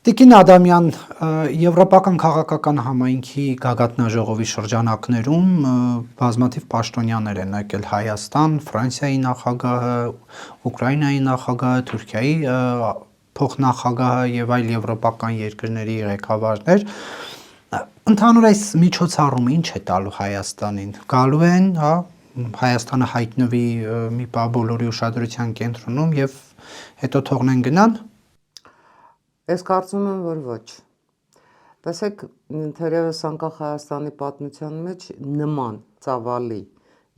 Տիկին Ադամյան, Եվրոպական քաղաքական համայնքի գագաթնաժողովի շրջանակներում բազմաթիվ պաշտոնյաներ են եկել Հայաստան, Ֆրանսիայի նախագահը, Ուկրաինայի նախագահը, Թուրքիայի փոխնախագահը եւ այլ եվրոպական երկրների ղեկավարներ։ Ընդհանուր այս միջոցառումը ինչ է տալու Հայաստանին։ Գալու են, հա, Հայաստանը հայտնվի մի բա բոլորի ուշադրության կենտրոնում եւ հետո թողնեն գնան։ Ես կարծում եմ, որ ոչ։ Տեսեք, թերևս անկախ Հայաստանի պատմության մեջ նման ծավալի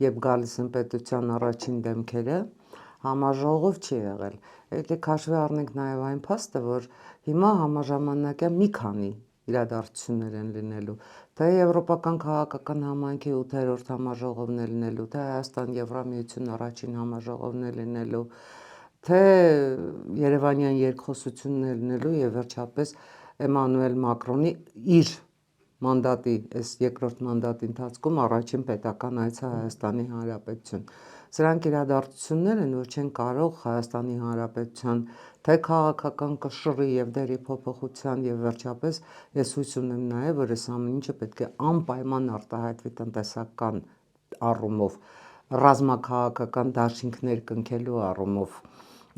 եւ գալիս են պետության առաջին դեմքերը համաժողով չի եղել։ Եկեք հաշվի առնենք նաեւ այն փաստը, որ հիմա համաժամանակյա մի քանի իրադարձություններ են լինելու, թե Եվրոպական քաղաքական համայնքի 8-րդ համաժողովն է լինելու, թե Հայաստան-Եվրամիություն առաջին համաժողովն է լինելու, թե Երևանյան երկխոսությունն է լինելու եւ վերջապես Էմանուել Մակրոնի իր մանդատի, այս երկրորդ մանդատի ընթացքում առաջին պետական այցը Հայաստանի Հանրապետություն։ Սրանք իրադարձություններ են, որ չեն կարող Հայաստանի Հանրապետության թե քաղաքական կշռի եւ դերի փոփոխության եւ վերջապես ես հույս ունեմ նաեւ, որ այս ամեն ինչը պետք է անպայման արտահայտվի տնտեսական առումով, ռազմաքաղաքական դաշինքներ կնքելու առումով։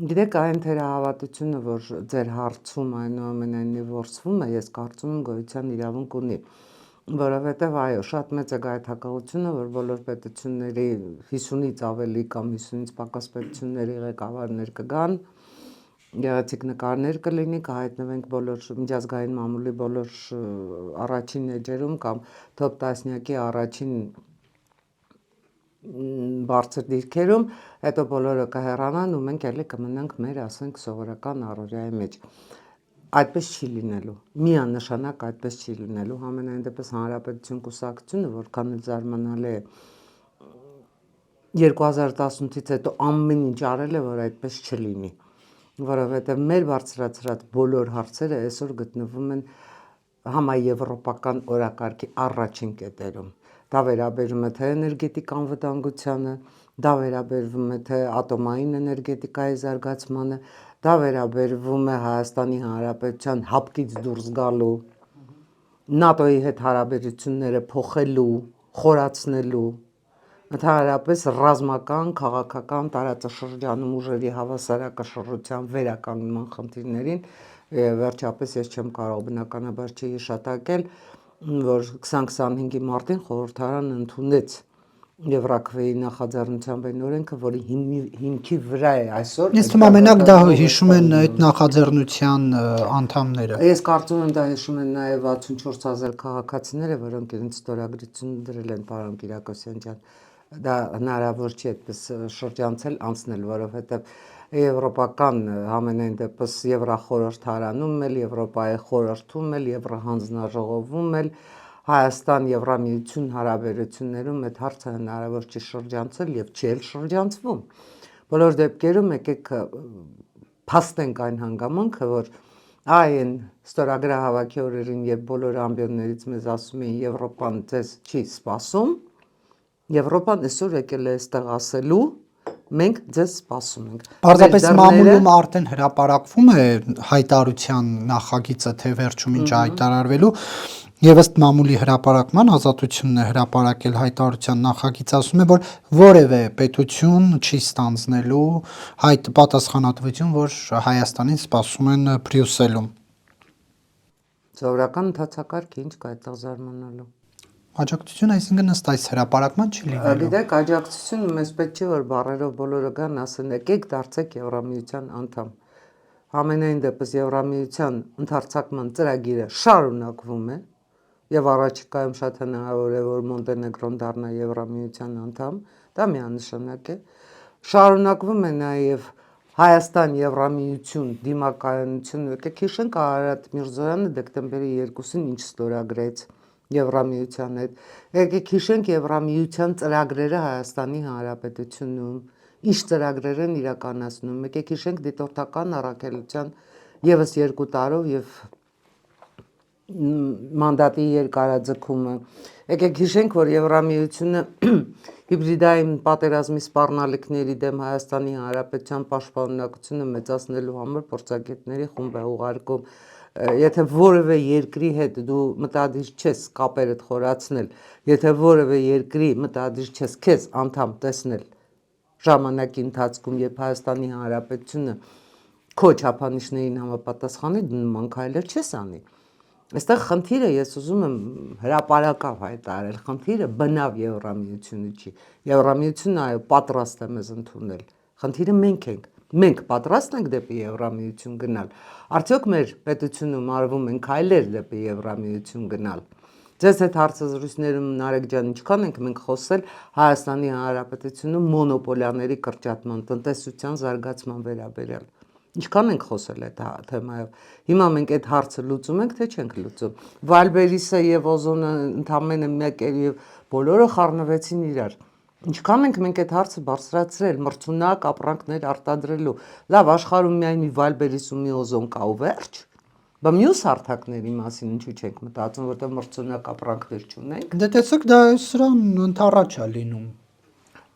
Գիտեք, այն թերահավատությունը, որ ձեր հարցում այնուամենայնիվ ворցվում է, ես կարծում եմ գոյության իրավունք ունի, որովհետև այո, շատ մեծ է գայթակղությունը, որ բոլոր պետությունների 50-ից ավելի կամ 50-ից պակաս պետությունների ղեկավարներ կգան, գեղեցիկ նկարներ կլինի, կհայտնվենք բոլոր միջազգային մամուլի բոլոր առաջին էջերում կամ top 10-յակի առաջին բարձր դիրքերում, հետո բոլորը կհեռանան ու մենք էլի կմնանք մեր, ասենք, սովորական առօրյայի մեջ։ Այդպես չի լինելու, միանշանակ այդպես չի լինելու, համենայն դեպս Հանրապետություն կուսակցությունը, որքան էլ զարմանալի է 2018-ից հետո ամեն ինչ արել է, որ այդպես չլինի, որովհետև մեր բարձրացրած բոլոր հարցերը այսօր գտնվում են համաեվրոպական օրակարգի առաջին կետերում։ Դա վերաբերում է թե էներգետիկ անվտանգությանը, դա վերաբերվում է թե ատոմային էներգետիկայի զարգացմանը, դա վերաբերվում է Հայաստանի Հանրապետության հապկից դուրս գալու, ՆԱՏՕ-ի հետ հարաբերությունները փոխելու, խորացնելու, ընդհանրապես ռազմական, քաղաքական տարածաշրջանում ուժերի հավասարակշռության վերականգնման խնդիրներին, վերջապես ես չեմ կարող բնականաբար չհիշատակել, որ 2025-ի մարտին խորհրդարանը ընդունեց Եվրաքվեի նախաձեռնությամբ այն օրենքը, որի հիմքի վրա է այսօր։ Ես թվում է մենակ դա հիշում են այդ նախաձեռնության անդամները։ Ես կարծում եմ դա հիշում են նաև 64,000 քաղաքացիները, որոնք իրենց ստորագրությունը դրել են, պարոն Կիրակոսյան ջան։ Դա հնարավոր չի այդպես շրջանցել անցնել, որովհետև եվրոպական համենայն դեպս Եվրախորհրդարանում էլ, Եվրոպայի խորհրդում էլ, Եվրահանձնաժողովում էլ Հայաստան-Եվրամիություն հարաբերություններում այդ հարցը հնարավոր չի շրջանցել եւ չի էլ շրջանցվում։ Բոլոր դեպքերում եկեք փաստենք այն հանգամանքը, որ այն ստորագրահավաքի օրերին եւ բոլոր ամբիոններից մեզ ասում էին Եվրոպան ձեզ չի սպասում, Եվրոպան այսօր եկել է այստեղ ասելու մենք ձեզ սպասում ենք։ Պարզապես մամուլում արդեն հրապարակվում է հայտարարության նախագիծը, թե վերջում ինչ հայտարարվելու, եւ ըստ մամուլի հրապարակման Ազատությունն է հրապարակել հայտարարության նախագիծ, ասում է, որ որևէ պետություն չի ստանձնելու հայտ պատասխանատվություն, որ Հայաստանին սպասում են Բրյուսելում։ Սովորական ընթացակարգ ինչ կա այդտեղ զարմանալու։ Աջակցություն, այսինքն ըստ այս հրապարակման չի լինելու։ Գիտեք, աջակցությունը մեզ պետք չէ որ բառերով բոլորը գան ասեն եկեք դարձեք Եվրամիության անդամ։ Համենայն դեպս Եվրամիության ընդարձակման ծրագիրը շարունակվում է եւ առաջիկայում շատ հնարավոր է որ Մոնտենեգրոն դառնա Եվրամիության անդամ, դա միանշանակ է։ Շարունակվում է նաեւ Հայաստան Եվրամիություն դիմակայունությունը, եկեք հիշենք Արարատ Միրզոյանը դեկտեմբերի 2-ին ինչ ստորագրեց Եվրամիության հետ։ Եկեք հիշենք Եվրամիության ծրագրերը Հայաստանի Հանրապետությունում, ինչ ծրագրեր են իրականացնում։ Եկեք հիշենք դիտորդական առաքելության եւս 2 տարով եւ մանդատի երկարաձգումը։ Եկեք հիշենք, որ Եվրամիությունը հիբրիդային պատերազմի սպառնալիքների դեմ Հայաստանի Հանրապետության պաշտպանունակությունը մեծացնելու համար փորձագետների խումբ է ուղարկում։ եթե որևէ երկրի հետ դու մտադիր չես կապերդ խորացնել, եթե որևէ երկրի մտադիր չես քեզ անդամ տեսնել ժամանակի ընթացքում, երբ Հայաստանի Հանրապետությունը քո չափանիշներին համապատասխանի, դու նման քայլեր չես անի։ Այստեղ խնդիրը ես ուզում եմ հրապարակավ հայտարարել, խնդիրը բնավ Եվրամիությունը չի։ Եվրամիությունը այո պատրաստ է մեզ ընդունել։ Խնդիրը մենք ենք։ Մենք պատրաստ ենք դեպի Եվրամիություն գնալ։ Արդյոք մեր պետությունում արվում են քայլեր դեպի Եվրամիություն գնալ։ Ձեզ հետ հարցազրույցներում Նարեկ ջան, ինչքան ենք մենք խոսել Հայաստանի Հանրապետությունում մոնոպոլիաների կրճատման, տնտեսության զարգացման վերաբերյալ։ Ինչքան ենք խոսել այդ թեմայով։ Հիմա մենք այդ հարցը լուծում ենք, թե չենք լուծում։ Վալբերիսը եւ Օզոնը ընդամենը մեկ էր եւ բոլորը խառնվեցին իրար։ Ինչքան ենք մենք այդ հարցը բարձրացրել, մրցունակ ապրանքներ արտադրելու։ Լավ, աշխարհում միայն մի Վալբերիս ու մի Օզոն կա ու վերջ։ Բա մյուս հարթակների մասին ինչու չենք մտածում, որտեղ մրցունակ ապրանքներ չունենք։ Դե տեսեք, դա սրան ընդառաջ է լինում։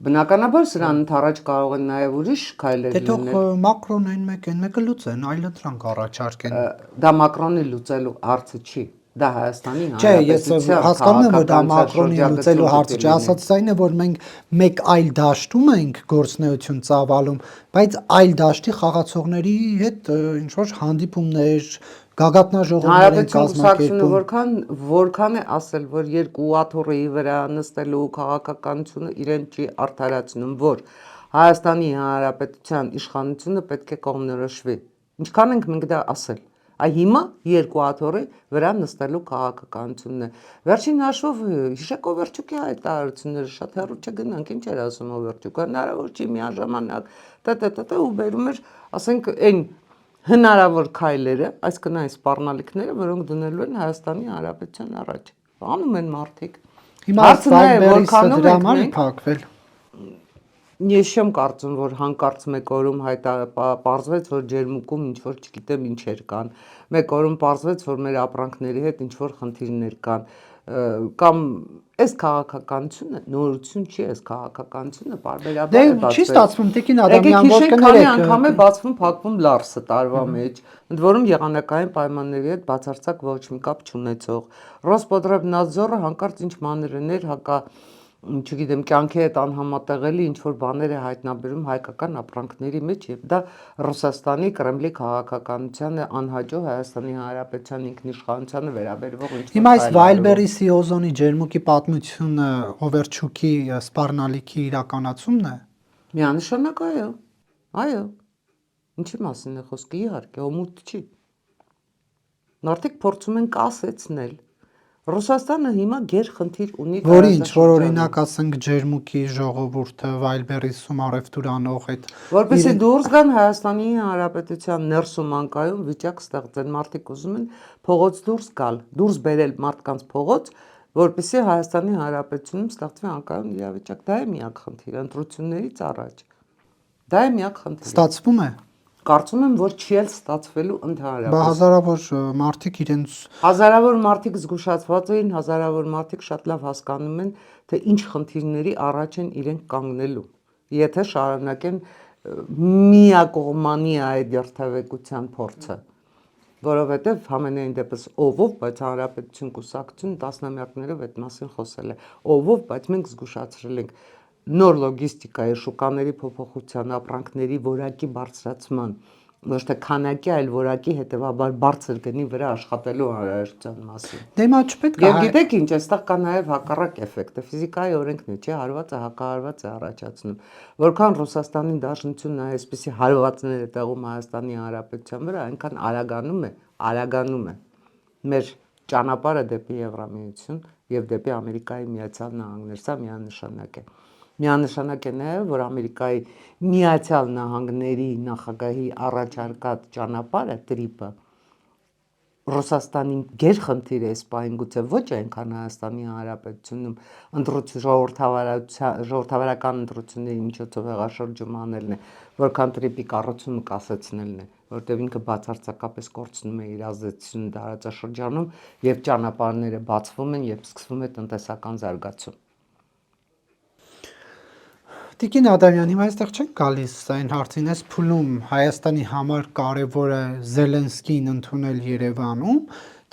Բնականաբար սրան ընդառաջ կարող են նաև ուրիշ քայլեր Դե թող լինել։ Մակրոնն այն մեկը լուծեն, այլ դրանք առաջարկեն։ Դա Մակրոնի լուծելու հարցը չի։ Դա Հայաստանի Չէ, ես Հանրապետության հասկանում եմ, որ դա Մակրոնի քաղաքականության լուծելու հարցը չէ, շրջագծում ասած այն է, որ մենք մեկ այլ դաշտում ենք գործնեություն ծավալում, բայց այլ դաշտի խաղացողների հետ ինչ որ հանդիպումներ, գագաթնաժողովներ են Հանրապետություն կուսակցությունը կազմակերպում։ որքան է ասել, որ երկու աթոռի վրա նստելու քաղաքականությունը իրեն չի արդարացնում, որ Հայաստանի Հանրապետության իշխանությունը պետք է կողմնորոշվի։ Ինչքան ենք մենք դա ասել։ Այ հիմա երկու աթոռի վրա նստելու քաղաքականությունն է։ Վերջին հաշվով հիշեք Օվերչուկի հայտարարությունները, շատ հեռու չգնանք, ինչ էր ասում Օվերչուկը, հնարավոր չի միաժամանակ ու բերում էր, ասենք, այն հնարավոր քայլերը, այսինքն այն սպառնալիքները, որոնք դնելու են Հայաստանի Հանրապետության առաջ։ Անում են մարդիկ։ Հիմա Վալբերիսը դրա ենք համար է մենք։ փակվել։ Ես չեմ կարծում, որ հանկարծ մեկ օրում պարզվեց, որ ջերմուկում ինչ-որ չգիտեմ ինչեր կան, մեկ օրում պարզվեց, որ մեր ապրանքների հետ ինչ-որ խնդիրներ կան, կամ այս քաղաքականությունը նորություն չի, այս քաղաքականությունը պարբերաբար է Դե չի ստացվում, Տիկին Ադամյան, Եկեք որ հիշենք, քանի կներեք։ անգամ է բացվում փակվում Լարսը տարվա մեջ, ընդ որում եղանակային պայմանների հետ բացարձակ ոչ մի կապ չունեցող։ Ռոսպոտրեբնadzorը հանկարծ ինչ մանրներ չգիտեմ, կյանքի հետ անհամատեղելի ինչ-որ բաներ է հայտնաբերում հայկական ապրանքների մեջ եւ դա Ռուսաստանի Կրեմլի քաղաքականությանը անհաջող Հայաստանի Հանրապետության ինքնիշխանությանը վերաբերվող ինչ-որ Հիմա այս Վալբերիսի Օզոնի ջերմուկի պատմությունը Օվերչուկի սպառնալիքի իրականացումն է։ Միանշանակ այո։ Այո։ Ինչի մասին է խոսքը, իհարկե, օմուտ չի։ Մարդիկ փորձում են կասեցնել։ Ռուսաստանը հիմա գերխնդիր ունի Որ ինչ, որ օրինակ ասենք ջերմուկի ժողովուրդը Վալբերիսում առևտուր անող այդ որպեսզի դուրս գան Հայաստանի Հանրապետության ներսում անկայուն վիճակ ստեղծեն, մարդիկ ուզում են փողոց դուրս գալ, դուրս բերել մարդկանց փողոց, որպեսզի Հայաստանի Հանրապետությունում ստեղծվի անկայուն իրավիճակ։ Դա է միակ խնդիրը ընտրություններից առաջ։ Դա է միակ խնդիրը։ ստացվում է։ Կարծում եմ, որ չի էլ ստացվելու ընդհանրապես։ Բա հազարավոր մարդիկ իրենց Հազարավոր մարդիկ զգուշացված էին, հազարավոր մարդիկ շատ լավ հասկանում են, թե ինչ խնդիրների առաջ են իրենք կանգնելու, եթե շարունակեն միակողմանի այդ երթևեկության փորձը, որովհետև համենայն դեպս ով, բայց Հանրապետություն կուսակցություն տասնամյակներով այդ մասին խոսել է, ով, բայց մենք զգուշացրել ենք նոր լոգիստիկայի, շուկաների փոփոխության, ապրանքների որակի բարձրացման, ոչ թե քանակի, այլ որակի, հետևաբար բարձր գնի վրա աշխատելու անհրաժեշտության մասին։ դե մա չպետք է։ Եվ գիտեք ինչ, այստեղ կա նաև հակառակ էֆեկտը, ֆիզիկայի օրենքն է, չէ, հարվածը հակահարված է առաջացնում։ Որքան Ռուսաստանի Դաշնությունն այսպիսի հարվածներ է տեղում Հայաստանի Հանրապետության վրա, այնքան արագանում է մեր ճանապարհը դեպի Եվրամիություն եւ դեպի Ամերիկայի Միացյալ Նահանգներ, սա միանշանակ է։ Միանշանակ է նաև, որ Ամերիկայի Միացյալ Նահանգների նախագահի առաջարկած ճանապարհը տրիպը Ռուսաստանի գերխնդիրը այս պահին գուցե ոչ այնքան Հայաստանի Հանրապետությունում ժողովրդավարական ընտրությունների միջոցով հեղաշրջում անելն է, որքան տրիպի կառուցումը կասեցնելն է, որտեղ ինքը բացարձակապես կորցնում է իր ազդեցությունը տարածաշրջանում եւ ճանապարհները բացվում են եւ սկսվում է տնտեսական զարգացում։ Տիկին Ադամյան, հիմա այստեղ չենք գալիս այն հարցին, այս փուլում Հայաստանի համար կարևոր է Զելենսկին ընդունել Երևանում,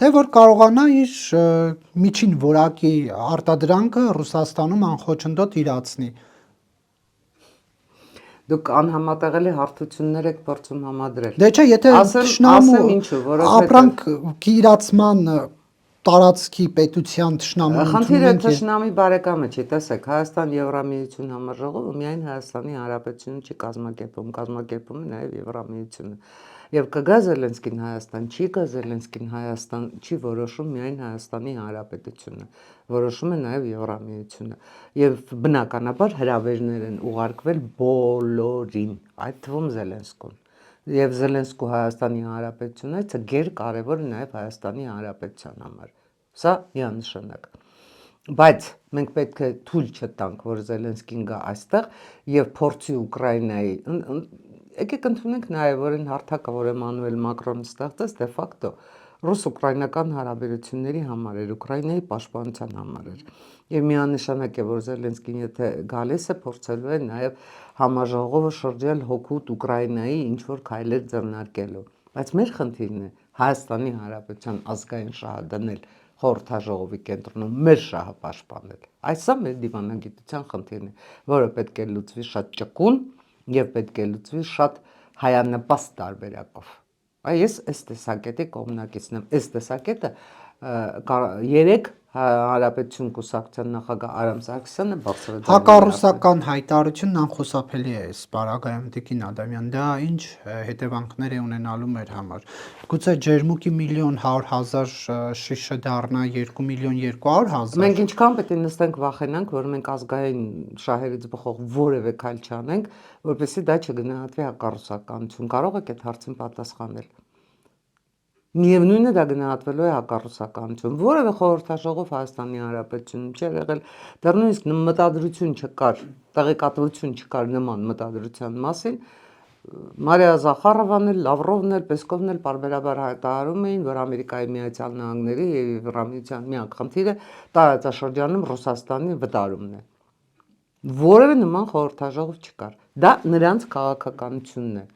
թե որ կարողանա իր միջին որակի արտադրանքը Ռուսաստանում անխոչնդոտ իրացնի։ Դուք անհամատեղելի հարթություններ եք փորձում համադրել։ Դե չէ, եթե Ասեմ ինչու, որովհետև ապրանք իրացման տարածքի պետության թշնամու խնդիրը թշնամի բարեկամը չի, տեսեք, Հայաստան Եվրամիություն համաժողովը միայն Հայաստանի Հանրապետությունը չի կազմակերպում է նաև Եվրամիությունը։ Եվ կգա Զելենսկին Հայաստան, չի գա Զելենսկին Հայաստան, չի որոշում միայն Հայաստանի Հանրապետությունը, որոշում է նաև Եվրամիությունը։ Եվ բնականաբար հրավերներ են ուղարկվել բոլորին, այդ թվում Զելենսկուն։ Եվ Զելենսկու Հայաստանի Հանրապետությունը այցը գերկարևոր է նաև Հայաստանի Հանրապետության համար։ Սա միանշանակ։ Բայց մենք պետք է թույլ չտանք, որ Զելենսկին գա այստեղ եւ փորձի Ուկրաինայի եկեք ընդունենք նաև որ այն հարթակը, որ Էմանուել Մակրոնը ստեղծեց, դե ֆակտո ռուս-ուկրաինական հարաբերությունների համար էր, Ուկրաինայի պաշտպանության համար էր։ Եվ միանշանակ է, որ Զելենսկին եթե գալիս է, փորձելու է նաև համաժողովը շրջել հօգուտ Ուկրաինայի ինչ որ քայլեր ձեռնարկելու։ Բայց մեր խնդիրն է Հայաստանի Հանրապետության ազգային շահը դնել խորհրդաժողովի կենտրոնում, մեր շահը պաշտպանել։ Այսա մեր դիվանագիտության խնդիրն է, որը պետք է լուծվի շատ ճկուն եւ պետք է լուծվի շատ հայանպաստ տարբերակով։ Այս տեսակետի կողմնակիցն եմ։ Այս տեսակետը երեք Հանրապետություն կուսակցության նախագահ Արամ Սարգսյանը բարձրաձայնել է։ Հակառուսական հայտարարությունն անխուսափելի է այս պարագայում Տիկին Ադամյան, դա ինչ հետևանքներ է ունենալու մեր համար։ Գուցե ջերմուկի 1.100.000 շիշը դառնա 2.200.000։ Մենք ինչքան պետք է նստենք վախենանք, որ մենք ազգային շահերից բխող որևէ քայլ չանենք, որպեսզի դա չգնահատվի հակառուսականություն։ Կարող եք այդ հարցին պատասխանել։ Միևնույնն է դա գնահատվելու է հակառուսականություն։ Որևէ խորհրդաժողով Հայաստանի Հանրապետությունում չէր եղել, դեռ նույնիսկ մտադրություն չկար, տեղեկատվություն չկար նման մտադրության մասին։ Մարիա Զախարովան էլ, Լավրովն էլ, Պեսկովն էլ պարբերաբար հայտարարում էին, որ Ամերիկայի Միացյալ Նահանգների եւ Եվրամիության միակ խնդիրը տարածաշրջանում Ռուսաստանի վտարումն է։ Որևէ նման խորհրդաժողով չկար։ Դա նրանց քաղաքականությունն է։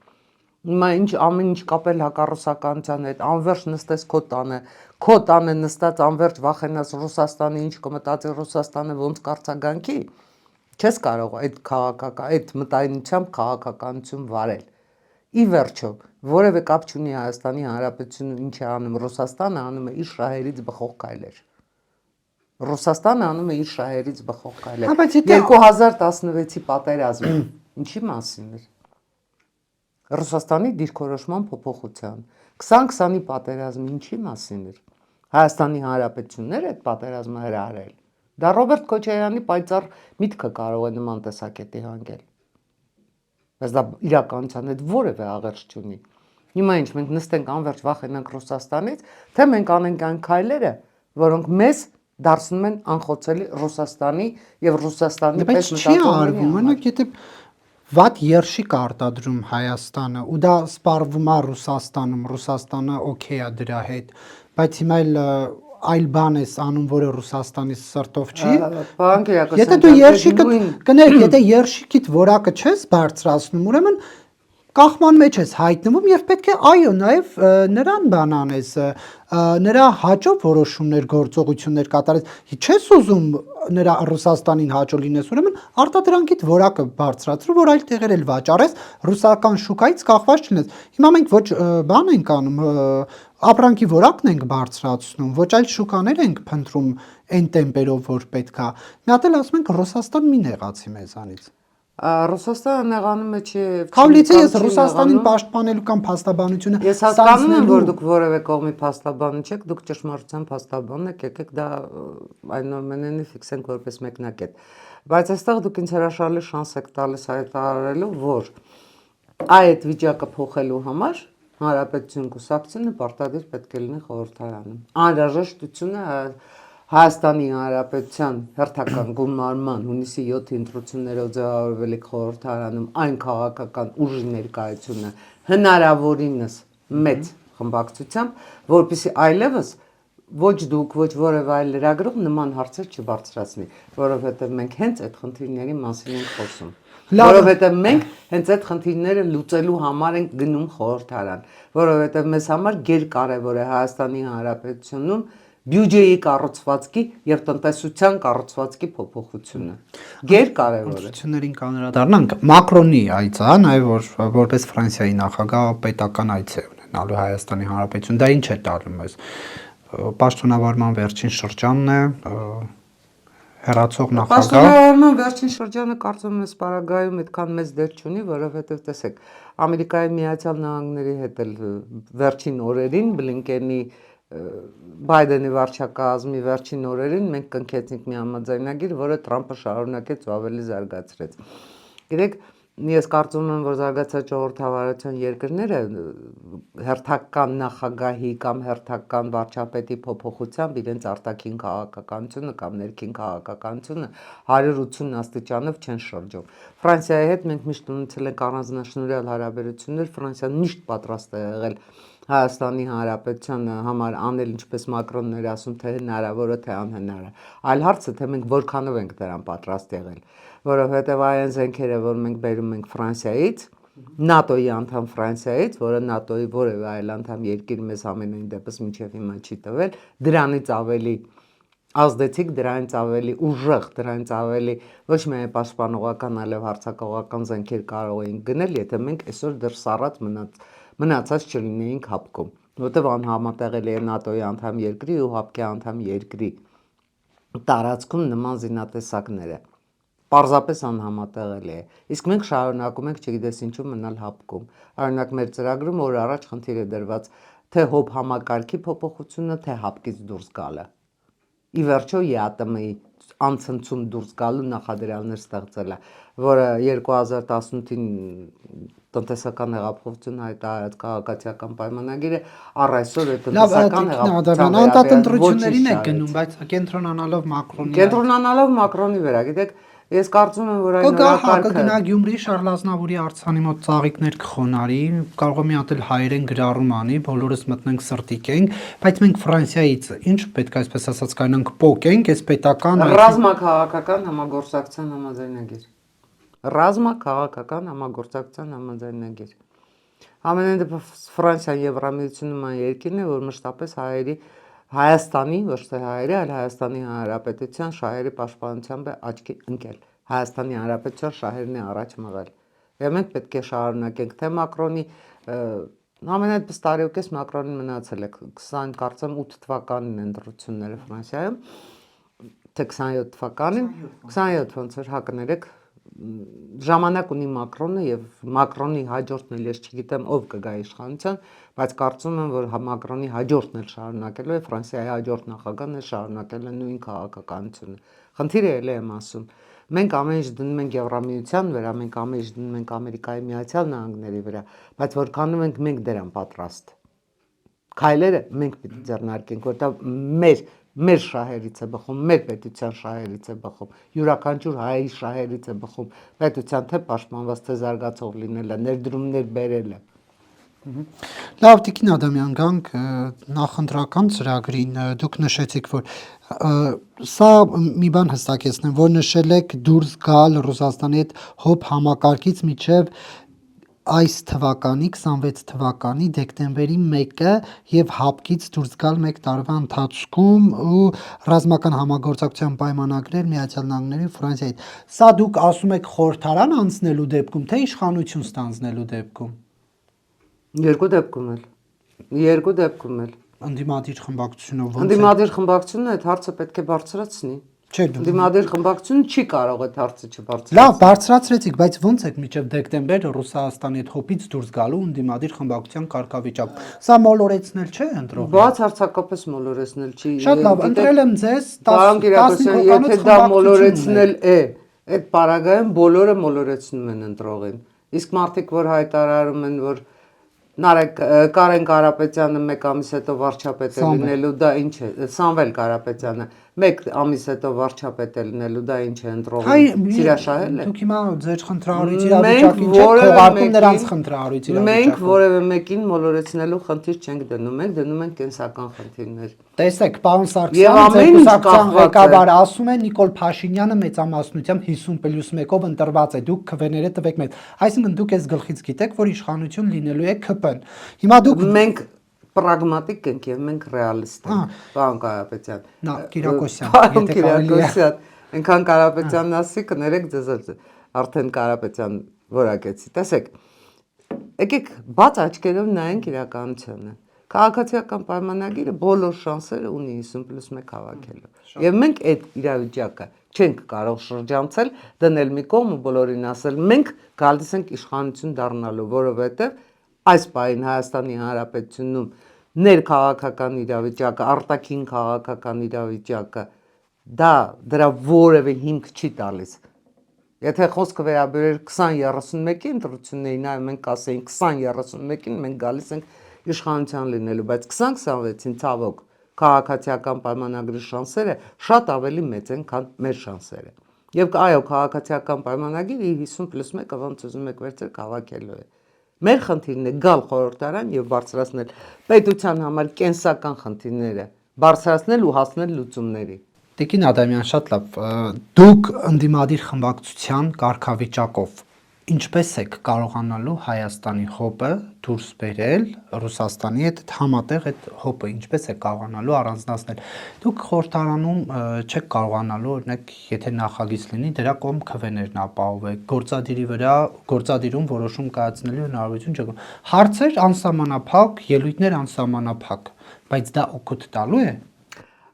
Հիմա ամեն ինչ կապել հակառուսականության հետ, անverջ նստես քո տանը նստած անverջ վախենաս Ռուսաստանի ինչ կմտածի Ռուսաստանը ոնց կարծագանքի, չես կարող այդ մտայնությամբ քաղաքականություն վարել։ Ի վերջո, որևէ կապ չունի Հայաստանի Հանրապետությունը ինչ է անում, Ռուսաստանը անում է իր շահերից բխող քայլեր։ Ռուսաստանը անում է իր շահերից բխող քայլեր։ 2016-ի պատերազմը ինչի մասին էր։ Ռուսաստանի դիրքորոշման փոփոխության 2020-ի պատերազմը ինչի մասին էր։ Հայաստանի Հանրապետությունն այդ պատերազմը հրահրել։ Դա Ռոբերտ Քոչարյանի պայծառ միտքը կարող է նման տեսակետի հանգել։ Բայց դա իրականության հետ որևէ աղերս չունի։ Հիմա ինչ մենք նստենք անverջ վախենանք Ռուսաստանից, թե մենք անենք այն քայլերը, որոնք մեզ դարձնում են անխոցելի Ռուսաստանի եւ Ռուսաստանի պես մտածողների համար։ Վատ երշիկ արտադրում Հայաստանը ու դա սպառվում է Ռուսաստանում, Ռուսաստանը օքեյ է դրա հետ, բայց հիմա այլ բան ես անում, որը Ռուսաստանի սրտով չի։ Եթե դու եթե երշիկիդ որակը չես բարձրացնում, ուրեմն կախման մեջ ես հայտնվում եւ պետք է այո նաեւ նրան բան անես, նրա հաճո որոշումներ, գործողություններ կատարես։ Չես ուզում նրա Ռուսաստանին հաճո լինես, ուրեմն արտադրանքիդ որակը բարձրացրու, որ այլ տեղեր էլ վաճառես, ռուսական շուկայից կախված չլինես։ Հիմա մենք ոչ բան ենք անում, ապրանքի որակն ենք բարձրացնում, ոչ այլ շուկաներ ենք փնտրում այն տեմպերով, որ պետք է։ Մի հատ էլ ասում ենք Ռուսաստան մի նեղացի մեզանից։ Ռուսաստանը նեղանում է չի։ Քավլիցը ես Ռուսաստանին պաշտպանելու կամ փաստաբանությունը ես հասկանում եմ, որ դուք որևէ կողմի փաստաբան չեք, դուք ճշմարտության փաստաբան եք, եկեք դա այնուամենայնիվ ֆիքսենք որպես մեկնակետ։ Բայց այստեղ դուք ինձ հրաշալի շանս եք տալիս հայտարարելու, որ այդ վիճակը փոխելու համար Հանրապետություն կուսակցությունը պարտադիր պետք է լինի խորհրդարանում։ Անհրաժեշտությունը Հայաստանի Հանրապետության հերթական գումարման հունիսի 7-ի ընտրություններով ձևավորվել է խորհրդարանում այն քաղաքական ուժի ներկայությունը հնարավորինս մեծ խմբակցությամբ, որպեսզի այլևս ոչ դուք, ոչ որևէ այլ լրագրող նման հարցեր չբարձրացնի, որովհետև մենք հենց այդ խնդիրների մասին ենք խոսում։ Որովհետև մենք հենց այդ խնդիրները լուծելու համար ենք գնում խորհրդարան, որովհետև մեզ համար գերկարևոր է Հայաստանի Հանրապետությունում բյուջեի կառուցվածքի եւ տնտեսության կառուցվածքի փոփոխությունը։ Գերկարևոր է։ Ընտրություններին կանրադառնանք Մակրոնի այցը, նաև որպես Ֆրանսիայի նախագահ պետական այց է ունենալու Հայաստանի Հանրապետություն, դա ինչ է տալու մեզ։ Պաշտոնավարման վերջին շրջանն է, հեռացող նախագահ։ Պաշտոնավարման վերջին շրջանը կարծում եմ սպարագայում այդքան մեծ դեր չունի, որովհետև տեսեք, Ամերիկայի Միացյալ Նահանգների հետ էլ վերջին օրերին Բլինկենի Բայդենի վարչակազմի վերջին օրերին մենք կնքեցինք մի համաձայնագիր, որը Թրամփը շարունակեց ու ավելի զարգացրեց։ Գիտեք, ես կարծում եմ, որ զարգացած ժողովրդավարության երկրները հերթական նախագահի կամ հերթական վարչապետի փոփոխությամբ իրենց արտաքին քաղաքականությունը կամ ներքին քաղաքականությունը 180 աստիճանով չեն շրջում։ Ֆրանսիայի հետ մենք միշտ ունեցել ենք առանձնաշնորհյալ հարաբերություններ, Ֆրանսիան միշտ պատրաստ է եղել Հայաստանի Հանրապետության համար անել, ինչպես Մակրոնն էր ասում, թե հնարավոր է, թե անհնար է։ Այլ հարցը, թե մենք որքանով ենք դրան պատրաստ եղել, որովհետև այն զենքերը, որ մենք բերում ենք Ֆրանսիայից, ՆԱՏՕ-ի անդամ Ֆրանսիայից, որը ՆԱՏՕ-ի որևէ այլ անդամ երկիր մեզ ամենայն դեպս մինչև հիմա չի տվել, դրանից ավելի ազդեցիկ, դրանից ավելի ուժեղ, դրանից ավելի ոչ միայն պաշտպանողական, այլև հարձակողական զենքեր կարող էինք գնել, եթե մենք այսօր դեռ սառած մնացած չլինեինք հապկում, որտեղ անհամատեղելի է ՆԱՏՕ-ի անդամ երկրի ու հապկի անդամ երկրի տարածքում նման զինատեսակները։ Պարզապես անհամատեղելի է։ Իսկ մենք շարունակում ենք, չգիտես ինչու, մնալ հապկում։ Օրինակ մեր ծրագրում օր առաջ խնդիր է դրված թե հոբ համակարգի փոփոխությունը, թե հապկից դուրս գալը։ Ի վերջո ԵԱՏՄ-ի անցնցում դուրս գալու նախադրյալներ ստեղծելը, որը 2018-ին տնտեսական հեղափոխություն հայտարարած քաղաքացիական պայմանագիրը առ այսօր է տնտեսական հեղափոխության արտընտրություններին է գնում, բայց կենտրոնանալով Մակրոնի վրա, գիտեք, ես կարծում եմ, որ այն օրակարգը կգնա Գյումրի Շարլ Ազնավուրի արձանի մոտ ծաղիկներ կխոնարի, կարող է մի հատ էլ հայերեն գրառում անի, բոլորս մտնենք սրտիկենք, բայց մենք Ֆրանսիայից ինչ պետք է այսպես ասած կանանք պոկենք, այս պետական ռազմաքաղաքական համագործակցության համաձայնագիր։ Ռազմաքաղաքական համագործակցության համաձայնագիր։ Ամենայն դեպս Ֆրանսիան Եվրամիությունում այն երկիրն է, որ մշտապես Հայաստանի, ոչ թե հայերի, այլ Հայաստանի Հանրապետության շահերի պաշտպանությամբ է աչքի ընկել։ Հայաստանի Հանրապետության շահերն է առաջ մղել։ Եվ մենք պետք է շարունակենք թե Մակրոնի ամենայդպես տարիոկես Մակրոնին մնացել է 20 կարծեմ 8 թվականին ընտրությունները Ֆրանսիայում, թե 27 թվականին, 27 ոնց էր հակներեք ժամանակ ունի Մակրոնը եւ Մակրոնի հաջորդն էլ ես չգիտեմ ով կգա իշխանության, բայց կարծում եմ, որ Մակրոնի հաջորդն էլ շարունակելու է, Ֆրանսիայի հաջորդ նախագահն էլ շարունակել է նույն քաղաքականությունը։ Խնդիրը էլ եմ ասում, մենք ամեն ինչ դնում ենք Եվրամիության վրա, մենք ամեն ինչ դնում ենք Ամերիկայի Միացյալ Նահանգների վրա, բայց որքանով ենք մենք դրան պատրաստ։ Քայլերը մենք պիտի ձեռնարկենք, որտեղ մեր շահերից է բխում, մեր պետության շահերից է բխում, յուրաքանչյուր հայի շահերից է բխում, պետության թե պաշտպանված, թե զարգացող լինելը, ներդրումներ բերելը։ Լավ, Տիկին Ադամյան, գանք նախընտրական ծրագրին, դուք նշեցիք, որ սա մի բան հստակեցնեմ, որ նշել եք դուրս գալ Ռուսաստանի հետ հոբ համակարգից միջև այս թվականի 26 թվականի դեկտեմբերի 1-ը եւ հապկից դուրս գալ 1 տարվա ընթացքում ու ռազմական համագործակցության պայմանագրեր Միացյալ Նահանգների ու Ֆրանսիայի հետ։ Սա դուք ասում եք խորհրդարան անցնելու դեպքում, թե իշխանություն ստանձնելու դեպքում։ Երկու դեպքում էլ։ Ընդդիմադիր խմբակցությունը ոնց է։ Ընդդիմադիր խմբակցությունը այդ հարցը պետք է բարձրացնի։ Ընդդիմադիր խմբակցությունը չի կարող այդ հարցը չբարձրացնել։ Լավ, բարձրացրեցիք, բայց ոնց եք մինչև դեկտեմբեր Ռուսաստանի հետ հոբից դուրս գալու ընդդիմադիր խմբակցության կարգավիճակ։ Սա մոլորեցնել չէ ընտրողը։ Բացարձակապես մոլորեցնել չի։ Շատ լավ, ընտրել եմ ձեզ 10 եթե դա մոլորեցնել է, այդ պարագայում բոլորը մոլորեցնում են ընտրողին։ Իսկ մարդիկ, որ հայտարարում են, որ Կարեն Կարապետյանը մեկ ամիս հետո վարչապետ է լինելու, դա ինչ է, Սամվել Կարապետյանը, Մեկ ամիս հետո վարչապետ է լինելու, դա ինչ է ընտրողը Հայ սիրաշահել է։ դուք հիմա ձեր խնդրահարույց Մենք իրավիճակին չեք քողարկում նրանց խնդրահարույց մենք իրավիճակը։ որևէ մեկին մոլորեցնելու խնդիր չենք դնում, մենք դնում ենք կենսական խնդիրներ։ Տեսեք, պարոն Եվ Սարգսյանը, ամեն ինչ ձեր կուսակցության կախված է։ ղեկավարը ասում է Նիկոլ Փաշինյանը մեծամասնությամբ 50+1-ով ընտրված է, դուք քվեները տվեք մեզ։ Այսինքն դուք այս գլխից գիտեք, որ իշխանություն լինելու է ԿՊ-ն։ Հիմա դուք Մենք պրագմատիկ ենք եւ մենք ռեալիստ ենք, պարոն Կարապետյան։ Նա Կիրակոսյան, Պարոն եթե կարելի է։ Կիրակոսյան, այնքան Կարապետյանն ասի, կներեք ձեզ արդեն Կարապետյան որակեցի։ Տեսեք, եկեք բաց աչքերով նայենք իրականությանը։ Քաղաքացիական պայմանագիրը բոլոր շանսերը ունի 50+1 հավաքելու։ Եվ մենք այդ իրավիճակը չենք կարող շրջանցել, դնել մի կողմ ու բոլորին ասել, մենք գալիս ենք իշխանություն դառնալու, որովհետև այս պահին Հայաստանի Հանրապետությունում ներքաղաքական իրավիճակը, արտաքին քաղաքական իրավիճակը դա դրա որևէ հիմք չի տալիս։ Եթե խոսքը վերաբերեր 2031-ի ընտրություններին, այո, մենք ասեինք 2031-ին մենք գալիս ենք իշխանության լինելու, բայց 2026-ին ցավոք քաղաքացիական պայմանագրի շանսերը շատ ավելի մեծ են, քան մեր շանսերը։ Եվ այո, քաղաքացիական պայմանագիրը 50+1-ը ոնց ուզում եք վերցրեք հավաքելու է։ Մեր խնդիրն է գալ խորհրդարան եւ բարձրացնել պետության համար կենսական խնդիրները, բարձրացնել ու հասնել լուծումների։ Տիկին Ադամյան, շատ լավ։ Դուք ընդդիմադիր խմբակցության կարգավիճակով ինչպես եք կարողանալու Հայաստանի հոպը դուրս բերել Ռուսաստանի հետ համատեղ այդ հոպը ինչպես եք կարողանալու առանձնացնել։ Դուք խորհրդարանում չեք կարողանալու, օրինակ, եթե նախագիծ լինի, դրա կողմ քվեներն ապահովեք, գործադիրի վրա գործադիրում որոշում կայացնելու հնարավորություն չկա։ Հարցեր անսահմանափակ, ելույթներ անսահմանափակ, բայց դա օգուտ տալու է։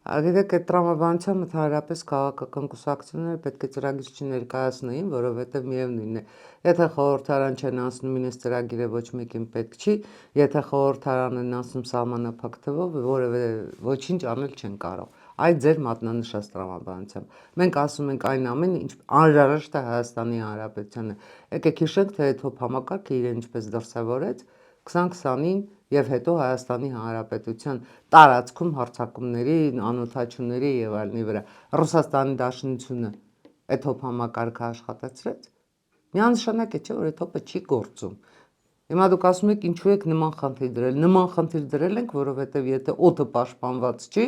Գիտեք, այդ տրամաբանությամբ ընդհանրապես քաղաքական կուսակցությունները պետք է ծրագիր չներկայացնեին, որովհետև միևնույնն է, եթե խորհրդարան չեն անցնում ինձ ծրագիրը ոչ մեկին պետք չի, եթե խորհրդարանն են անցնում սահմանափակ թվով, որևէ ոչինչ անել չեն կարող։ Այդ ձեր մատնանշած տրամաբանությամբ։ Մենք ասում ենք այն ամենը, ինչ անհրաժեշտ է Հայաստանի Հանրապետությանը։ Եկեք հիշենք, թե այդ հոբ համակարգը իրեն ինչպես դրսևորեց 2020-ին եւ հետո Հայաստանի Հանրապետության տարածքում հարձակումների, անօթաչուների եւ այլնի վրա Ռուսաստանի Դաշնությունը այդ հոբ համակարգը աշխատեցրեց։ Միանշանակ է, չէ՞ որ այդ հոբը չի գործում։ Հիմա դուք ասում եք ինչու եք նման խնդիր դրել։ Նման խնդիր դրել ենք, որովհետեւ եթե օդը պաշտպանված չի,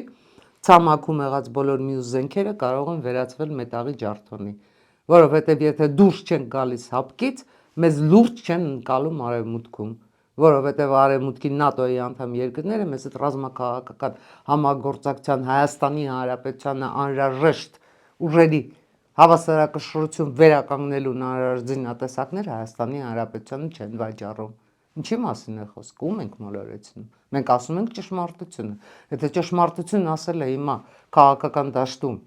ցամաքում եղած բոլոր մյուս զենքերը կարող են վերածվել մետաղի ջարդոնի, որովհետեւ եթե դուրս չեն գալիս հապկից, մեզ լուրջ չեն ընկալում արևմուտքում, որովհետև արևմուտքի ՆԱՏՕ-ի անդամ երկրները մեզ այդ ռազմաքաղաքական համագործակցության Հայաստանի Հանրապետությանը անհրաժեշտ ուժերի հավասարակշռություն վերականգնելու անհրաժեշտ զինատեսակներ Հայաստանի Հանրապետությանը չեն վաճառում։ Ինչի մասին է խոսքը, ում ենք մոլորեցնում։ Մենք ասում ենք ճշմարտությունը։ Եթե ճշմարտությունն ասել է հիմա քաղաքական դաշտում,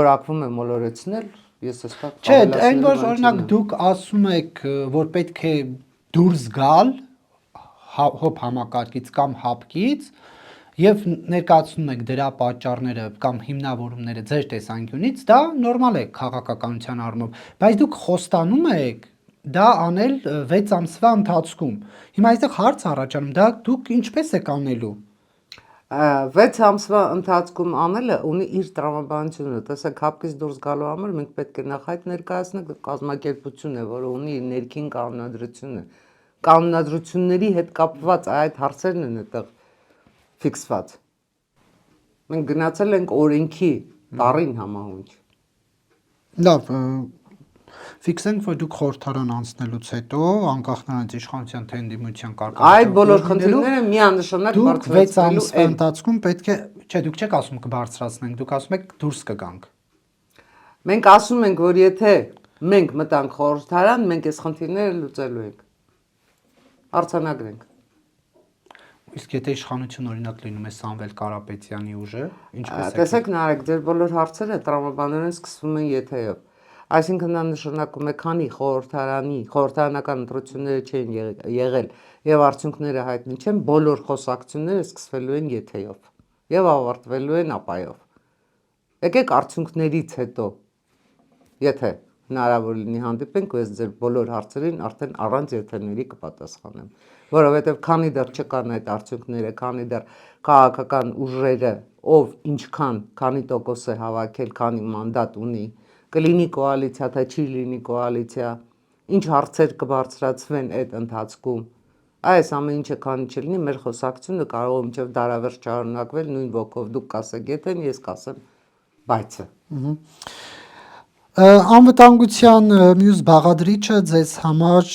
որակվում է մոլորեցնել, ես հստակ Չէ, այն որ օրինակ դուք ասում եք, որ պետք է դուրս գալ հոբ համակարգից կամ հապկից եւ ներկայացնում եք դրա պատճառները կամ հիմնավորումները ձեր տեսանկյունից, դա նորմալ է քաղաքականության առումով, բայց դուք խոստանում եք դա անել 6 ամսվա ընթացքում։ Հիմա այստեղ հարց առաջանում, դա դուք ինչպես եք անելու։ 6 ամսվա ընթացքում անելը ունի իր տրամաբանությունը։ Տեսեք, հապկից դուրս գալու համար մենք պետք է նախ այդ ներկայացնենք կազմակերպություն է, որը ունի ներքին կանոնադրությունը։ Կանոնադրությունների հետ կապված այդ հարցերն են այդտեղ ֆիքսված։ Մենք գնացել ենք օրենքի տառին համահունչ։ Լավ, ֆիքսենք, որ դուք խորհրդարան անցնելուց հետո, անկախ նրանից իշխանության թե ընդդիմության կարգավիճակը, այդ բոլոր խնդիրները միանշանակ բարձրացվելու են։ 6 ամսվա ընթացքում պետք է, չէ, դուք չեք ասում կբարձրացնենք, դուք ասում եք դուրս կգանք։ Մենք ասում ենք, որ եթե մենք մտանք խորհրդարան, մենք այս խնդիրները լուծելու ենք։ Արձանագրենք։ Իսկ եթե իշխանություն օրինակ լինում է Սամվել Կարապետյանի ուժը, ինչպես է։ Տեսեք, Նարեկ, ձեր բոլոր հարցերը տրամաբանորեն սկսվում են եթեով։ Այսինքն նա նշանակում է, քանի խորհրդարանական ընտրությունները չեն եղել եւ արդյունքները հայտնի չեն, բոլոր խոսակցությունները սկսվելու են եթեով եւ ավարտվելու են ապայով։ Եկեք արդյունքներից հետո, եթե հնարավոր լինի հանդիպենք ու ես ձեր բոլոր հարցերին արդեն առանց եթերների կպատասխանեմ, որովհետև քանի դեռ չկան այդ արդյունքները, քանի դեռ քաղաքական ուժերը ով ինչքան, քանի տոկոս է հավաքել, քանի մանդատ ունի, կլինի կոալիցիա, թե չի լինի կոալիցիա, ինչ հարցեր կբարձրացվեն այդ ընթացքում, այս ամեն ինչը քանի չլինի, մեր խոսակցությունը կարող է մինչև դարավերջ շարունակվել նույն ոգով, դուք կասեք եթեն, ես կասեմ բայցը։ Անվտանգության մյուս բաղադրիչը ձեզ համար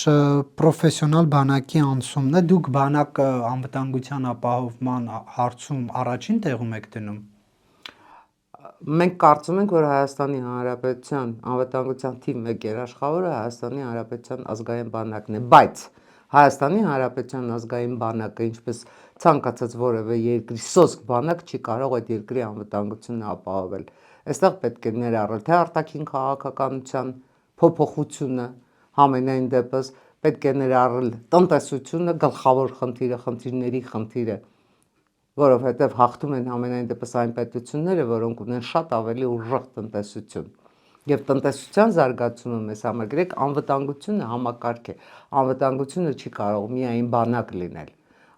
պրոֆեսիոնալ բանակի անցումն է, դուք բանակը անվտանգության ապահովման հարցում առաջին տեղում եք դնում։ Մենք կարծում ենք, որ Հայաստանի Հանրապետության անվտանգության թիվ 1 երաշխավորը Հայաստանի Հանրապետության ազգային բանակն է, բայց Հայաստանի Հանրապետության ազգային բանակը, ինչպես ցանկացած որևէ երկրի սոսկ բանակ չի կարող այդ երկրի անվտանգությունը ապահովել։ Այստեղ պետք է ներառել թե արտաքին քաղաքականության փոփոխությունը, համենայն դեպս պետք է ներառել տնտեսությունը, գլխավոր խնդիրների խնդիրը, որովհետև հաղթում են ամենայն դեպս այն պետությունները, որոնք ունեն շատ ավելի ուժեղ տնտեսություն։ Եվ տնտեսության զարգացումը մեզ համար գրեք անվտանգությունը համակարգ է։ Անվտանգությունը չի կարող միայն բանակ լինել։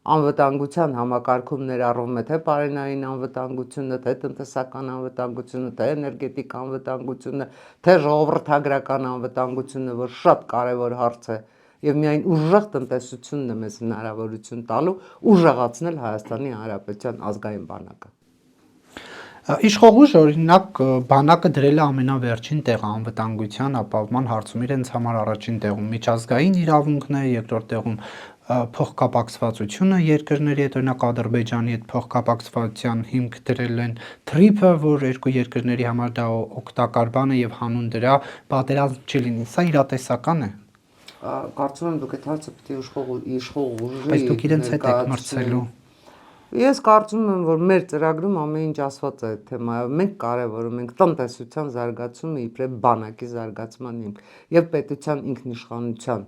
Անվտանգության համակարգում ներառվում է թե պարենային անվտանգությունը, թե տնտեսական անվտանգությունը, թե էներգետիկ անվտանգությունը, թե ժողովրդագրական անվտանգությունը, որ շատ կարևոր հարց է։ Եվ միայն ուժեղ տնտեսությունն է մեզ հնարավորություն տալու ուժեղացնել Հայաստանի Հանրապետության ազգային բանակը։ Իշխող ուժ օրինակ բանակը դրել է ամենավերջին տեղը անվտանգության ապահովման հարցում իրենց համար առաջին տեղում միջազգային իրավունքն է, երկրորդ տեղում փոխկապակցվածությունը երկրների հետ, օրինակ Ադրբեջանի հետ փոխկապակցվածության հիմք դրել են թրիփը, որ երկու երկրների համար դա օգտակար բան է եւ հանուն դրա պատերազմ չլինի։ Սա իրատեսական է։ Կարծում եմ դուք այդ հարցը պետք է իշխող ուժի Բայց դուք իրենց հետ եք մրցելու։ Ես կարծում եմ, որ մեր ծրագրում ամեն ինչ ասված է այդ թեմայով։ Մենք կարևորում ենք տնտեսության զարգացումը իբրև բանակի զարգացման հիմք եւ պետության ինքնիշխանության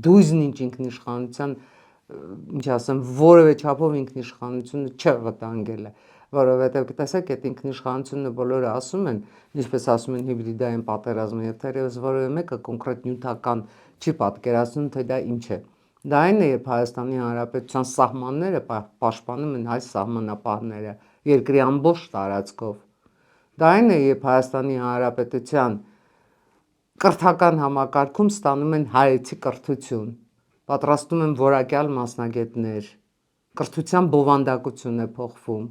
դույզն ինչ ինքնիշխանության, ինչ ասեմ, որևէ չափով ինքնիշխանությունը չվտանգել է, որովհետև տեսեք, այդ ինքնիշխանությունը բոլորը ասում են, ինչպես ասում են հիբրիդային պատերազմը, եւ թերևս որևէ մեկը կոնկրետ նյութական չի պատկերացնում, թե դա ինչ է։ Դա այն է, երբ Հայաստանի Հանրապետության սահմանները պաշտպանում են հայ սահմանապահները երկրի ամբողջ տարածքով։ Դա այն է, երբ Հայաստանի Հանրապետության կրթական համակարգում ստանում են հայեցի կրթություն, պատրաստում են որակյալ մասնագետներ, կրթության բովանդակություն է փոխվում,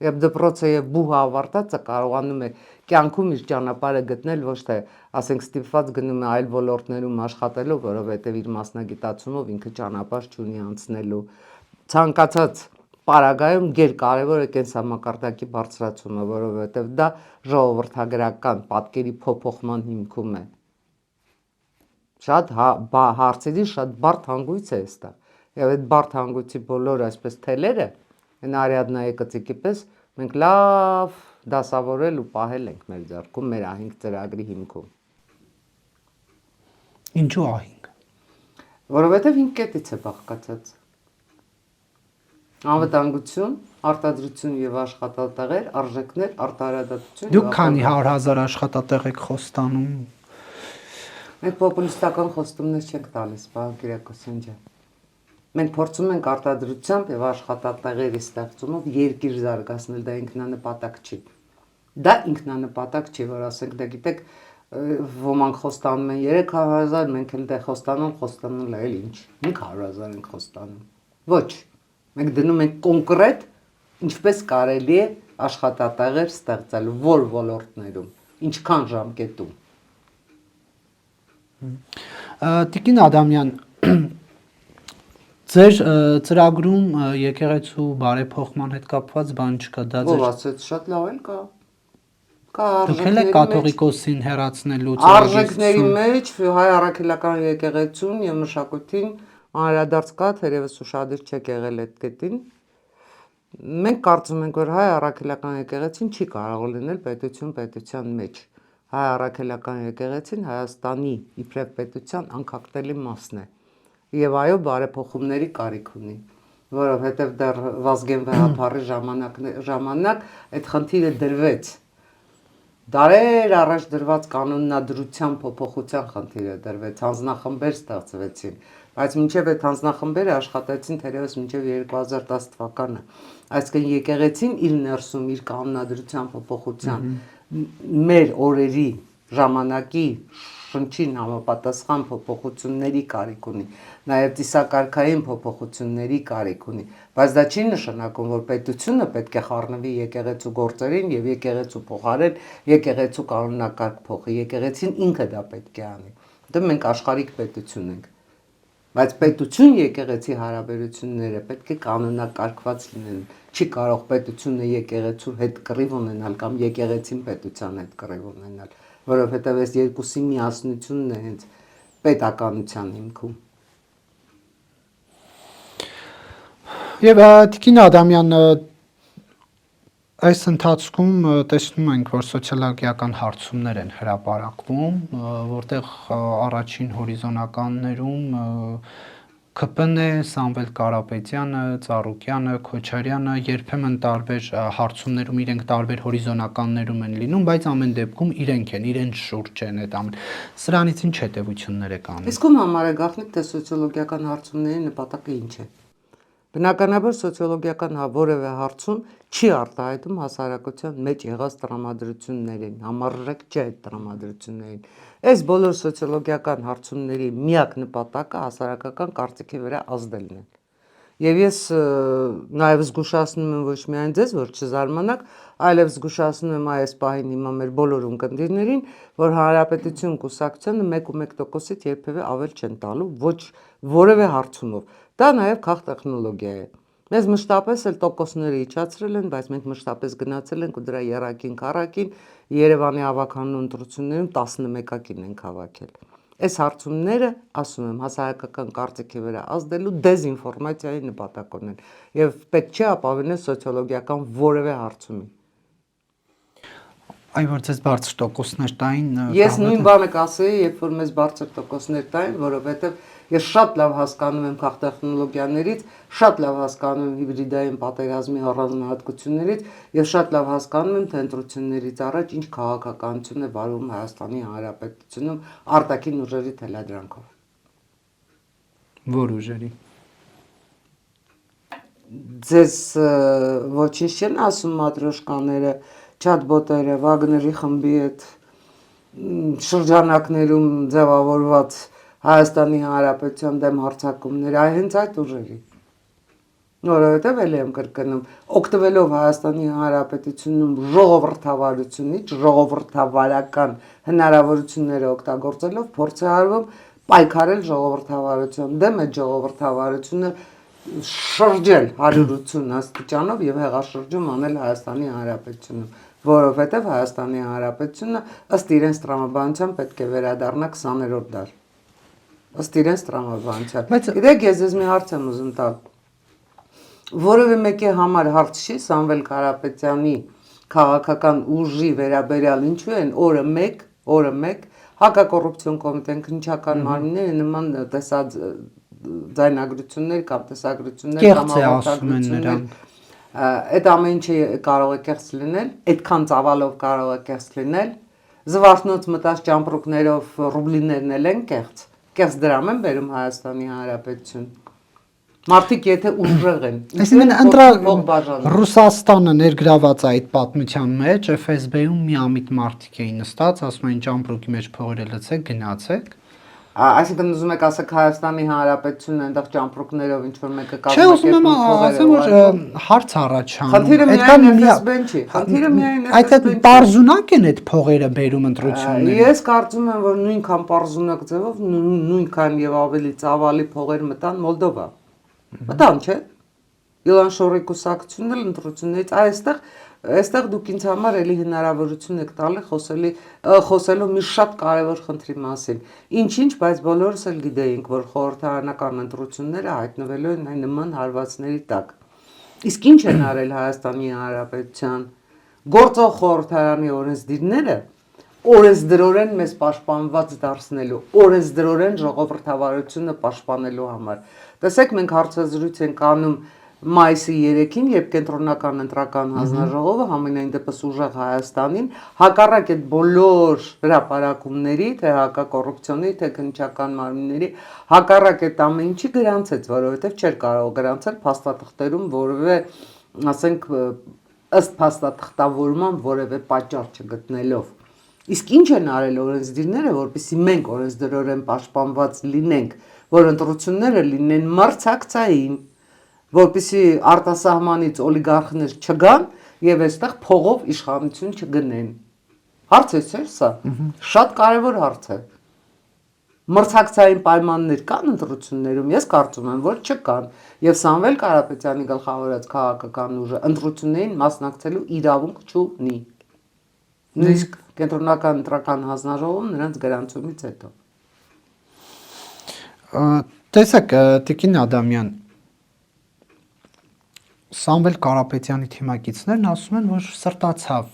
եւ դպրոցը եւ բուհը ավարտածը կարողանում է կյանքում իր ճանապարհը գտնել, ոչ թե, ասենք, ստիպված գնում է այլ ոլորտներում աշխատելու, որովհետեւ իր մասնագիտացումով ինքը ճանապարհ չունի անցնելու։ Ցանկացած պարագայում գերկարևոր է կենսամակարդակի բարձրացումը, որովհետեւ դա ժողովրդագրական պատկերի փոփոխման հիմքում է։ Շատ հարցերի շատ բարդ հանգույց է այստեղ։ Եվ այդ բարդ հանգույցի բոլոր այսպես թելերը, այն Արիադնայի կծիկի պես մենք լավ դասավորել ու պահել ենք մեր ձեռքում, մեր ահինգ ծրագրի հիմքում։ Ինչու ահինգ։ Որովհետև 5 կետից է բաղկացած։ Անվտանգություն, արտադրություն եւ աշխատատեղեր, արժեքներ, արտահայտություն։ Դուք քանի 100,000 աշխատատեղ եք խոստանում։ Մենք պոպուլիստական խոստումներ չենք տալիս, պարոն Կիրակոսյան ջան։ Մենք փորձում ենք արտադրությամբ եւ աշխատատեղերի ստեղծումով երկիր զարգացնել, դա ինքնանպատակ չի։ Դա ինքնանպատակ չի, որ ասենք, դա գիտեք, ոմանք խոստանում են 300,000, մենք էլ դե խոստանում էլ ինչ, 500,000 ենք խոստանում։ Ոչ, մենք դնում ենք կոնկրետ ինչպես կարելի է աշխատատեղեր ստեղծել, որ ոլորտներում, ինչքան ժամկետում։ Տիկին Ադամյան, ձեր ծրագրում եկեղեցու բարեփոխման հետ կապված բան չկա, դա Ով ասեց, շատ լավ էլ կա։ Կա դուք եք կաթողիկոսին հեռացնելու արժեքների մեջ հայ առաքելական եկեղեցուն եւ մշակույթին անդրադարձ կա, թերևս ուշադիր չեք եղել այդ կետին։ Մենք կարծում ենք, որ հայ առաքելական եկեղեցին չի կարող լինել պետության մեջ։ Հայ առաքելական եկեղեցին Հայաստանի իբրև պետության անկախտելի մասն է։ Եվ այո, բարեփոխումների կարիք ունի, որովհետև դեռ Վազգեն վեհափառի ժամանակ այդ խնդիրը դրվեց Դարեր առաջ դրված կանոնադրության փոփոխության խնդիրը դրվեց, հանձնախմբեր ստեղծվեցին, բայց մինչև այդ հանձնախմբերը աշխատեցին թերևս մինչև 2010 թվականը։ Այսինքն եկեղեցին իր ներսում իր կանոնադրության փոփոխության մեր օրերի ժամանակի շնչին համապատասխան փոփոխությունների կարիք ունի, նաև ծիսակարգային փոփոխությունների կարիք ունի, բայց դա չի նշանակում, որ պետությունը պետք է խառնվի եկեղեցու գործերին եւ եկեղեցու փոխարեն եկեղեցու կանոնակարգ փոխի, եկեղեցին ինքը դա պետք է անի։ Դա մենք աշխարհիկ պետություն ենք, բայց պետություն եկեղեցի հարաբերությունները պետք է կանոնակարգված լինեն, չի կարող պետությունը եկեղեցու հետ կռիվ ունենալ կամ եկեղեցին պետության հետ կռիվ ունենալ, որովհետև այս երկուսի միասնությունն է հենց պետականության հիմքում։ Եվ Տիկին Ադամյան, այս ընթացքում տեսնում ենք, որ սոցիոլոգիական հարցումներ են հրապարակվում, որտեղ առաջին հորիզոնականներում ԿՊՆ, Սամվել Կարապետյանը, Ծառուկյանը, Քոչարյանը երբեմն տարբեր հարցումներում իրենք տարբեր հորիզոնականներում են լինում, բայց ամեն դեպքում իրենք են, իրենց շուրջ են այդ ամեն։ Սրանից ինչ հետևություններ է կանում։ Իսկ ում համար է գաղտնիք, թե սոցիոլոգիական հարցումների նպատակը ինչ է։ Բնականաբար սոցիոլոգիական որևէ հարցում չի արտահայտում հասարակության մեջ եղած տրամադրություններին, համառեք չէ այդ տրամադրություններին։ Այս բոլոր սոցիոլոգիական հարցումների միակ նպատակը հասարակական կարծիքի վրա ազդելն է։ Եվ ես նաև զգուշացնում եմ ոչ միայն ձեզ, որ չզարմանաք, այլև զգուշացնում եմ այս պահին հիմա մեր բոլոր ունկնդիրներին, որ Հանրապետություն կուսակցությանը 1.1%-ից երբևէ ավել չեն տալու ոչ որևէ հարցումով։ Դա նաև քաղտեխնոլոգիա է։ Մեզ մշտապես էլ տոկոսները իջացրել են, բայց մենք մշտապես գնացել ենք ու դրա եռակին քառակին Երևանի ավականու ընտրություններում 11-ակին ենք հավաքել։ Այս հարցումները, ասում եմ, հասարակական կարծիքի վրա ազդելու դեզինֆորմացիայի նպատակ ունեն եւ պետք չէ ապավինել սոցիոլոգիական որևէ հարցումի։ Այ որ ձեզ բարձր տոկոսներ տային։ Ես նույն բանը կասեի, երբ որ մեզ բարձր տոկոսներ տային, որովհետեւ ես շատ լավ հասկանում եմ քաղտեխնոլոգիաներից, շատ լավ հասկանում եմ հիբրիդային պատերազմի առանձնահատկություններից եւ շատ լավ հասկանում եմ, թե ընտրություններից առաջ ինչ քաղաքականություն է վարվում Հայաստանի Հանրապետությունում արտաքին ուժերի թելադրանքով։ Որ ուժերի։ Ձեզ ոչինչ չեն ասում մատրոշկաները, չաթբոտերը, Վագների խմբի հետ շրջանակներում ձևավորված Հայաստանի Հանրապետության դեմ հարձակումները, այ հենց այդ ուժերի։ Որովհետև էլ եմ կրկնում, օգտվելով Հայաստանի Հանրապետությունում ժողովրդավարությունից, ժողովրդավարական հնարավորությունները օգտագործելով փորձ է արվում պայքարել ժողովրդավարության դեմ, այդ ժողովրդավարությունը շրջել 180 աստիճանով եւ հեղաշրջում անել Հայաստանի Հանրապետությունում, որովհետև Հայաստանի Հանրապետությունը ըստ իրենց տրամաբանության պետք է վերադառնա 20-րդ դար։ Ըստ իրենց տրամաբանության։ Գիտեք, ես ձեզ մի հարց եմ ուզում տալ։ Որևէ մեկի համար հարց չի Սամվել Կարապետյանի քաղաքական ուժի վերաբերյալ ինչու են օրը 1 հակակոռուպցիոն կոմիտեն քննչական մարմինները նման տեսած ձայնագրություններ կամ տեսագրություններ կամ հաղորդագրություններ այդ ամեն ինչը կարող է կեղծ լինել, այդքան ծավալով կարող է կեղծ լինել, զվարթնոց մտած ճամպրուկներով ռուբլիներն էլ են կեղծ դրամ են բերում Հայաստանի Հանրապետություն։ Մարդիկ եթե ուժեղ են, այսինքն Ռուսաստանը ներգրաված է այդ պատմության մեջ, FSB-ում միամիտ մարդիկ էին նստած, ասում էին ճամպրուկի մեջ փողերը լցեք, գնացեք։ Այսինքն ուզում եք ասեք Հայաստանի Հանրապետությունը այնտեղ ճամպրուկներով ինչ որ մեկը Չէ, ուզում եմ ասեմ, որ հարց առաջանում։ Խնդիրը միայն FSB-ն չի, խնդիրը միայն FSB-ն։ Այդ պարզունակ են այդ փողերը բերում ընտրություններին։ Ես կարծում եմ, որ նույնքան պարզունակ ձևով նույնքան եւ ավելի ծավալի փողեր մտան Մոլդովա։ Մտան, չէ՞։ Իլան Շորի կուսակցությունն էլ ընտրություններից այստեղ դուք ինձ համար էլի հնարավորություն եք տալի խոսելու մի շատ կարևոր խնդրի մասին։ Ինչ, բայց բոլորս էլ գիտեինք, որ խորհրդարանական ընտրությունները հայտնվելու են այն նման հարվածների տակ։ Իսկ ինչ են արել Հայաստանի Հանրապետության գործող խորհրդարանի օրենսդիրները օրենսդրորեն մեզ պաշտպանված դարձնելու, օրենսդրորեն ժողովրդավարությունը պաշտպանելու համար։ Տեսեք, մենք հարցազրույց ենք անում մայիսի 3-ին, երբ կենտրոնական ընտրական հանձնաժողովը համենայն դեպս ուժեղ Հայաստանին, հակառակ այդ բոլոր հրապարակումների, թե հակակոռուպցիոնի, թե քննչական մարմինների, հակառակ այդ ամեն ինչի գրանցեց, որովհետև չէր կարող գրանցել փաստաթղթերում որևէ, ասենք, ըստ փաստաթղթավորման որևէ պատճառ չգտնելով։ Իսկ ինչ են արել օրենսդիրները, որպեսզի մենք օրենսդրորեն պաշտպանված լինենք, որ ընտրությունները լինեն մրցակցային, որպեսզի արտասահմանից օլիգարխներ չգան եւ այստեղ փողով իշխանություն չգնեն։ Հարց է, չէ՞ սա։ Շատ կարևոր հարց է։ Մրցակցային պայմաններ կան ընտրություններում, ես կարծում եմ, որ չկան, եւ Սամվել Կարապետյանի գլխավորած քաղաքական ուժը ընտրություններին մասնակցելու իրավունք չունի։ Նույնիսկ կենտրոնական ընտրական հանձնաժողովում նրանց գրանցումից հետո։ Տեսեք, Տիկին Ադամյան, Սամվել Կարապետյանի թիմակիցներն ասում են, որ սրտացավ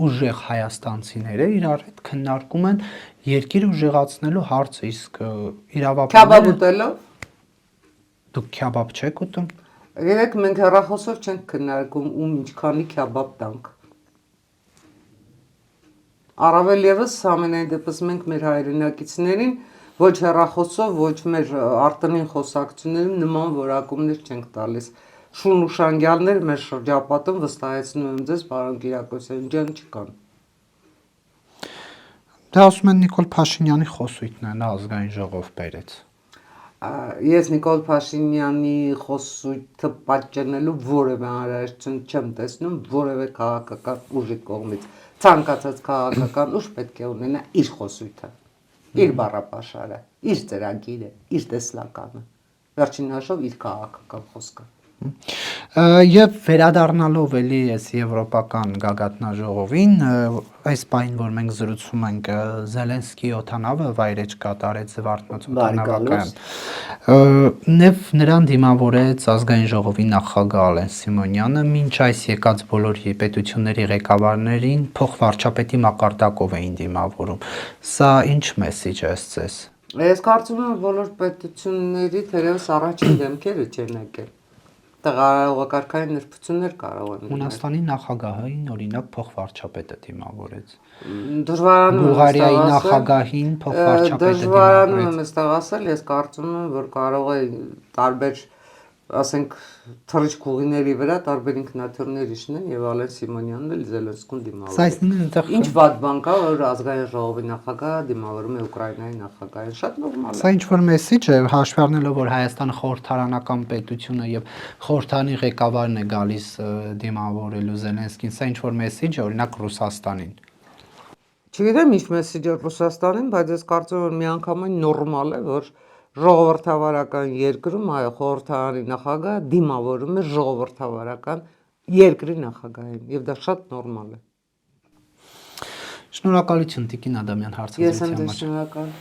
ուժեղ հայաստանցիները իրար հետ քննարկում են երկիր ուժեղացնելու հարցը, իսկ Քյաբաբ ուտելով։ Դուք քյաբաբ չեք ուտում։ Երեք մենք հեռախոսով չենք քննարկում ում ինչքանի քյաբաբ տանք։ Առավել եւս ամենայն դեպս մենք մեր հայրենակիցներին ոչ հեռախոսով, ոչ մեր արտոնին խոսակցություններում նման որակումներ չենք տալիս։ Շուն ուշանգյալներ մեր շրջապատում վստահեցնում եմ ձեզ, պարոն Կիրակոսյան ջան, չկան։ Դա ասում են Նիկոլ Փաշինյանի խոսույթն է, նա ազգային ժողով բերեց։ Ես Նիկոլ Փաշինյանի խոսույթը պատճենելու որևէ անհրաժեշտություն չեմ տեսնում որևէ քաղաքական ուժի կողմից։ Ցանկացած քաղաքական ուժ պետք է ունենա իր խոսույթը, իր բառապաշարը, իր ծրագիրը, իր տեսլականը։ Վերջին հաշվով իր քաղաքական խոսքը։ Եվ վերադառնալով էլի այս եվրոպական գագաթնաժողովին, այս պահին, որ մենք զրուցում ենք, Զելենսկիի օդանավը վայրեջ կատարեց Զվարթնոց օդանավակայան։ Նեւ նրան դիմավորեց ազգային ժողովի նախագահ Ալեն Սիմոնյանը, մինչ այս եկած բոլոր պետությունների ղեկավարներին փոխվարչապետի մակարդակով էին դիմավորում։ Սա ինչ մեսիջ է ըստ ձեզ։ Ես կարծում եմ բոլոր պետությունների թերևս առաջին դեմքերը չեն եկել։ Տեղակարգային նրբություններ կարող են լինել։ Հունաստանի նախագահային օրինակ փոխվարչապետը դիմավորեց։ Դժվարանում Բուլղարիայի նախագահին փոխվարչապետը դժվարանում եմ այստեղ ասել, ես կարծում եմ, որ կարող է տարբեր, ասենք, թռիչք ուղիների վրա տարբեր ինքնաթիռներ իջնեն եւ Ալեն Սիմոնյանն էլ Զելենսկուն դիմավորի։ Ինչ վատ բան կա, որ ազգային ժողովի նախագահը դիմավորում է Ուկրաինայի նախագահին, շատ նորմալ է։ Սա ինչ որ մեսիջ է, հաշվի առնելով, որ Հայաստանը խորհրդարանական պետություն է եւ խորհրդանի ղեկավարն է գալիս դիմավորելու Զելենսկին, սա ինչ որ մեսիջ է, օրինակ Ռուսաստանին։ Չգիտեմ ինչ մեսիջ է Ռուսաստանին, բայց ես կարծում եմ միանգամայն նորմալ է, որ ժողովրդավարական երկրում այո խորհրդարանի նախագահը դիմավորում է ժողովրդավարական երկրի նախագահին եւ դա շատ նորմալ է։ Շնորհակալություն Տիկին Ադամյան հարցազրույցի համար։ Ես եմ շնորհակալ։